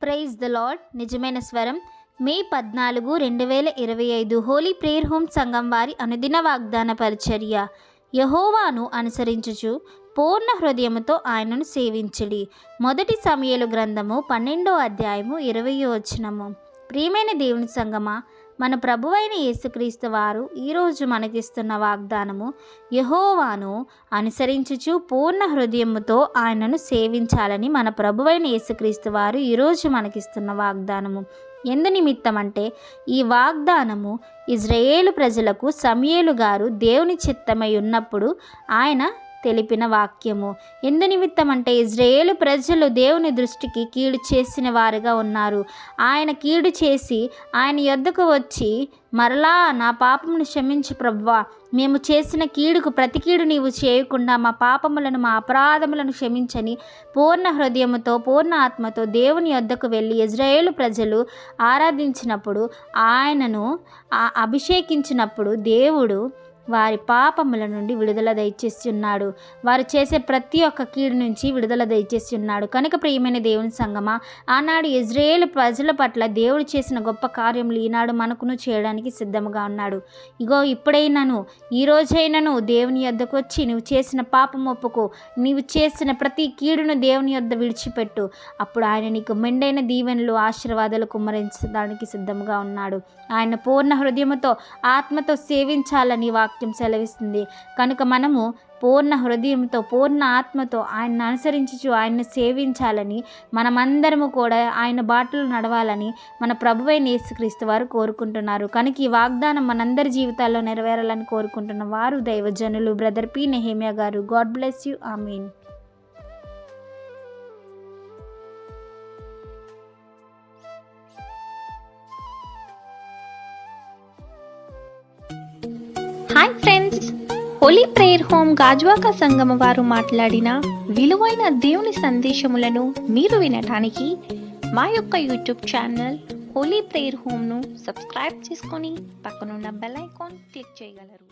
Praise the lord. నిజమైన స్వరం మే 14, 2025 Holi prayer home సంఘం వారి అనుదిన వాగ్దాన పరిచర్య. యెహోవాను అనుసరించుచు పూర్ణ హృదయముతో ఆయనను సేవించుడి. మొదటి సమూయేలు గ్రంథము 12వ అధ్యాయము 20వ వచనము. ప్రియమైన దేవుని సంగమా, మన ప్రభువైన యేసుక్రీస్తు వారు ఈరోజు మనకిస్తున్న వాగ్దానము, యెహోవాను అనుసరించుచు పూర్ణ హృదయముతో ఆయనను సేవించాలని మన ప్రభువైన యేసుక్రీస్తు వారు ఈరోజు మనకిస్తున్న వాగ్దానము. ఎందు నిమిత్తం అంటే ఈ వాగ్దానము ఇజ్రాయేలు ప్రజలకు సమూయేలు గారు దేవుని చిత్తమై ఉన్నప్పుడు ఆయన తెలిపిన వాక్యము. ఎందు నిమిత్తం అంటే ఇజ్రాయేలు ప్రజలు దేవుని దృష్టికి కీడు చేసిన వారుగా ఉన్నారు. ఆయన కీడు చేసి ఆయన యొద్దకు వచ్చి, మరలా నా పాపమును క్షమించు ప్రభువా, మేము చేసిన కీడుకు ప్రతి కీడు నీవు చేయకుండా మా పాపములను మా అపరాధములను క్షమించని పూర్ణ హృదయముతో పూర్ణ ఆత్మతో దేవుని యొద్దకు వెళ్ళి ఇజ్రాయేలు ప్రజలు ఆరాధించినప్పుడు, ఆయనను అభిషేకించినప్పుడు దేవుడు వారి పాపముల నుండి విడుదల దయచేసి ఉన్నాడు. వారు చేసే ప్రతి ఒక్క కీడు నుంచి విడుదల దయచేసి ఉన్నాడు. కనుక ప్రియమైన దేవుని సంగమా, ఆనాడు ఇజ్రాయేలు ప్రజల పట్ల దేవుడు చేసిన గొప్ప కార్యములు ఈనాడు మనకును చేయడానికి సిద్ధముగా ఉన్నాడు. ఇగో ఇప్పుడైనాను, ఈ రోజైనాను దేవుని యొద్దకు వచ్చి నువ్వు చేసిన పాపం ఒప్పుకో, నీవు చేసిన ప్రతి కీడును దేవుని యొద్ద విడిచిపెట్టు. అప్పుడు ఆయన నీకు మెండైన దీవెనలు ఆశీర్వాదాలు కుమ్మరించడానికి సిద్ధముగా ఉన్నాడు. ఆయన పూర్ణ హృదయముతో ఆత్మతో సేవించాలని వాక్యం సెలవిస్తుంది. కనుక మనము పూర్ణ హృదయంతో పూర్ణ ఆత్మతో ఆయన్ని అనుసరించుచు ఆయన్ని సేవించాలని, మనమందరము కూడా ఆయన బాటలు నడవాలని మన ప్రభువైన యేసుక్రీస్తు వారు కోరుకుంటున్నారు. కనుక ఈ వాగ్దానం మనందరి జీవితాల్లో నెరవేరాలని కోరుకుంటున్న వారు దైవజనులు బ్రదర్ పి. నెహెమియా గారు. God bless you. ఆమీన్. Hi friends, holy prayer home Gajuwaka సంఘం వారు మాట్లాడిన విలువైన దేవుని సందేశములను మీరు వినటానికి మా యొక్క యూట్యూబ్ ఛానల్ హోలీ ప్రేయర్ హోమ్ను సబ్స్క్రైబ్ చేసుకొని పక్కనున్న బెల్ ఐకాన్ క్లిక్ చేయగలరు.